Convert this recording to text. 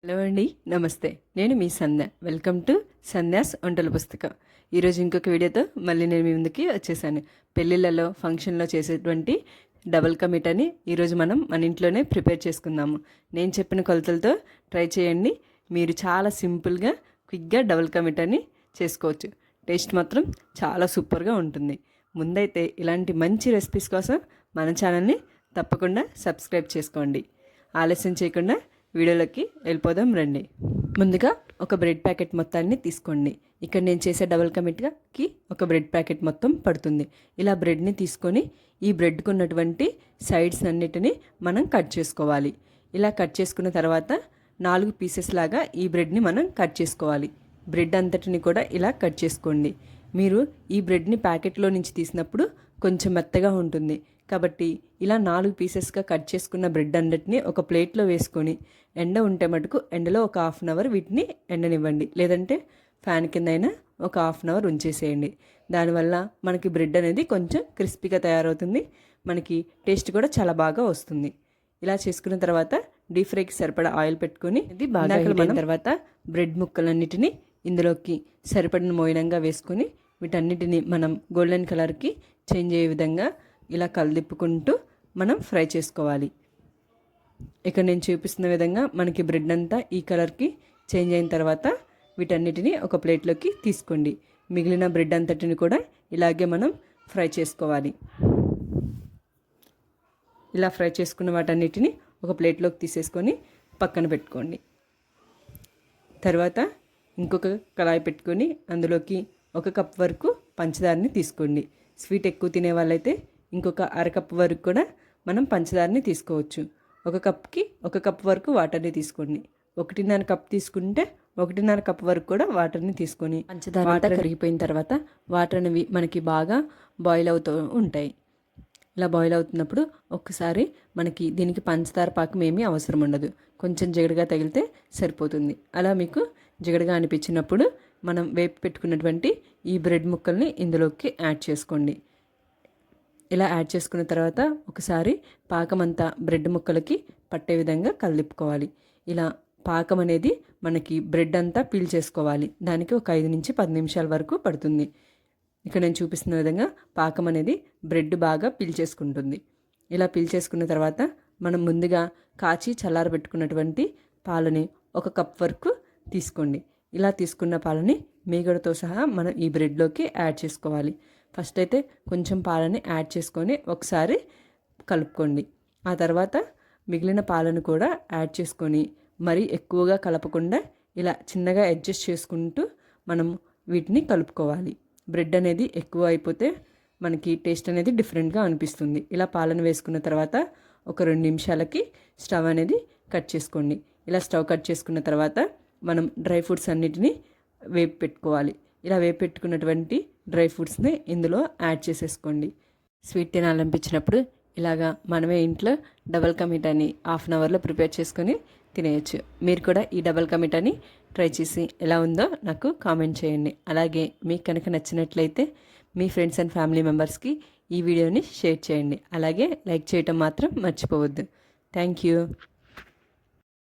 Hello అండి, నమస్తే. నేను మీ సంధ్య. వెల్కమ్ టు సంధ్యాస్ వంటల పుస్తకం. ఈరోజు ఇంకొక వీడియోతో మళ్ళీ నేను మీ ముందుకి వచ్చేసాను. పెళ్ళిళ్ళలో ఫంక్షన్లో చేసేటువంటి డబల్ కా మీఠాని ఈరోజు మనం మన ఇంట్లోనే ప్రిపేర్ చేసుకుందాము. నేను చెప్పిన కొలతలతో ట్రై చేయండి. మీరు చాలా సింపుల్గా క్విక్గా డబల్ కా మీఠాని చేసుకోవచ్చు. టేస్ట్ మాత్రం చాలా సూపర్గా ఉంటుంది. ముందైతే ఇలాంటి మంచి రెసిపీస్ కోసం మన ఛానల్ని తప్పకుండా సబ్స్క్రైబ్ చేసుకోండి. ఆలస్యం చేయకుండా వీడియోలోకి వెళ్ళిపోదాం రండి. ముందుగా ఒక బ్రెడ్ ప్యాకెట్ మొత్తాన్ని తీసుకోండి. ఇక్కడ నేను చేసే డబల్ కా మీఠాకి ఒక బ్రెడ్ ప్యాకెట్ మొత్తం పడుతుంది. ఇలా బ్రెడ్ని తీసుకొని ఈ బ్రెడ్కు ఉన్నటువంటి సైడ్స్ అన్నిటిని మనం కట్ చేసుకోవాలి. ఇలా కట్ చేసుకున్న తర్వాత 4 పీసెస్ లాగా ఈ బ్రెడ్ని మనం కట్ చేసుకోవాలి. బ్రెడ్ అంతటిని కూడా ఇలా కట్ చేసుకోండి. మీరు ఈ బ్రెడ్ని ప్యాకెట్లో నుంచి తీసినప్పుడు కొంచెం మెత్తగా ఉంటుంది కాబట్టి ఇలా 4 పీసెస్గా కట్ చేసుకున్న బ్రెడ్ అన్నిటిని ఒక ప్లేట్లో వేసుకొని ఎండ ఉంటే మటుకు ఎండలో ఒక హాఫ్ అన్ అవర్ వీటిని ఎండనివ్వండి. లేదంటే ఫ్యాన్ కింద అయినా ఒక హాఫ్ అన్ అవర్ ఉంచేసేయండి. దానివల్ల మనకి బ్రెడ్ అనేది కొంచెం క్రిస్పీగా తయారవుతుంది. మనకి టేస్ట్ కూడా చాలా బాగా వస్తుంది. ఇలా చేసుకున్న తర్వాత డీప్ ఫ్రైకి సరిపడా ఆయిల్ పెట్టుకొని ఇది బాగా అయిన తర్వాత బ్రెడ్ ముక్కలన్నిటిని ఇందులోకి సరిపడిన మోయినంగా వేసుకొని వీటన్నిటిని మనం గోల్డెన్ కలర్కి చేంజ్ అయ్యే విధంగా ఇలా కలదిప్పుకుంటూ మనం ఫ్రై చేసుకోవాలి. ఇక్కడ నేను చూపిస్తున్న విధంగా మనకి బ్రెడ్ అంతా ఈ కలర్కి చేంజ్ అయిన తర్వాత వీటన్నిటిని ఒక ప్లేట్లోకి తీసుకోండి. మిగిలిన బ్రెడ్ అంతటిని కూడా ఇలాగే మనం ఫ్రై చేసుకోవాలి. ఇలా ఫ్రై చేసుకున్న వాటన్నిటిని ఒక ప్లేట్లోకి తీసేసుకొని పక్కన పెట్టుకోండి. తర్వాత ఇంకొక కళాయి పెట్టుకొని అందులోకి 1 కప్ వరకు పంచదారని తీసుకోండి. స్వీట్ ఎక్కువ తినే వాళ్ళైతే ఇంకొక అరకప్పు వరకు కూడా మనం పంచదారని తీసుకోవచ్చు. 1 కప్కి 1 కప్ వరకు వాటర్ని తీసుకోండి. 1.5 కప్ తీసుకుంటే 1.5 కప్ వరకు కూడా వాటర్ని తీసుకొని పంచదార వాటర్ కరిగిపోయిన తర్వాత వాటర్ అనేవి మనకి బాగా బాయిల్ అవుతూ ఉంటాయి. ఇలా బాయిల్ అవుతున్నప్పుడు ఒక్కసారి మనకి దీనికి పంచదార పాకం ఏమీ అవసరం ఉండదు. కొంచెం జిగడగా తగిలితే సరిపోతుంది. అలా మీకు జిగడగా అనిపించినప్పుడు మనం వేపి పెట్టుకున్నటువంటి ఈ బ్రెడ్ ముక్కల్ని ఇందులోకి యాడ్ చేసుకోండి. ఇలా యాడ్ చేసుకున్న తర్వాత ఒకసారి పాకం అంతా బ్రెడ్ ముక్కలకి పట్టే విధంగా కలుపుకోవాలి. ఇలా పాకం అనేది మనకి బ్రెడ్ అంతా పీల్ చేసుకోవాలి. దానికి ఒక 5 నుంచి 10 నిమిషాల వరకు పడుతుంది. ఇక్కడ నేను చూపిస్తున్న విధంగా పాకం అనేది బ్రెడ్ బాగా పీల్ చేసుకుంటుంది. ఇలా పీల్ చేసుకున్న తర్వాత మనం ముందుగా కాచి చల్లారబెట్టుకున్నటువంటి పాలని 1 కప్ వరకు తీసుకోండి. ఇలా తీసుకున్న పాలని మీగడతో సహా మనం ఈ బ్రెడ్లోకి యాడ్ చేసుకోవాలి. ఫస్ట్ అయితే కొంచెం పాలని యాడ్ చేసుకొని ఒకసారి కలుపుకోండి. ఆ తర్వాత మిగిలిన పాలను కూడా యాడ్ చేసుకొని మరీ ఎక్కువగా కలపకుండా ఇలా చిన్నగా అడ్జస్ట్ చేసుకుంటూ మనం వీటిని కలుపుకోవాలి. బ్రెడ్ అనేది ఎక్కువ అయిపోతే మనకి టేస్ట్ అనేది డిఫరెంట్గా అనిపిస్తుంది. ఇలా పాలను వేసుకున్న తర్వాత ఒక 2 నిమిషాలకి స్టవ్ అనేది కట్ చేసుకోండి. ఇలా స్టవ్ కట్ చేసుకున్న తర్వాత మనం డ్రై ఫ్రూట్స్ అన్నిటినీ వేపి పెట్టుకోవాలి. ఇలా వేపి పెట్టుకున్నటువంటి డ్రై ఫ్రూట్స్ని ఇందులో యాడ్ చేసేసుకోండి. స్వీట్ తినాలనిపించినప్పుడు ఇలాగా మనమే ఇంట్లో డబల్ కా మీఠాని హాఫ్ అన్ అవర్లో ప్రిపేర్ చేసుకొని తినేయచ్చు. మీరు కూడా ఈ డబల్ కా మీఠాని ట్రై చేసి ఎలా ఉందో నాకు కామెంట్ చేయండి. అలాగే మీకు కనుక నచ్చినట్లయితే మీ ఫ్రెండ్స్ అండ్ ఫ్యామిలీ మెంబర్స్కి ఈ వీడియోని షేర్ చేయండి. అలాగే లైక్ చేయటం మాత్రం మర్చిపోవద్దు. Thank you.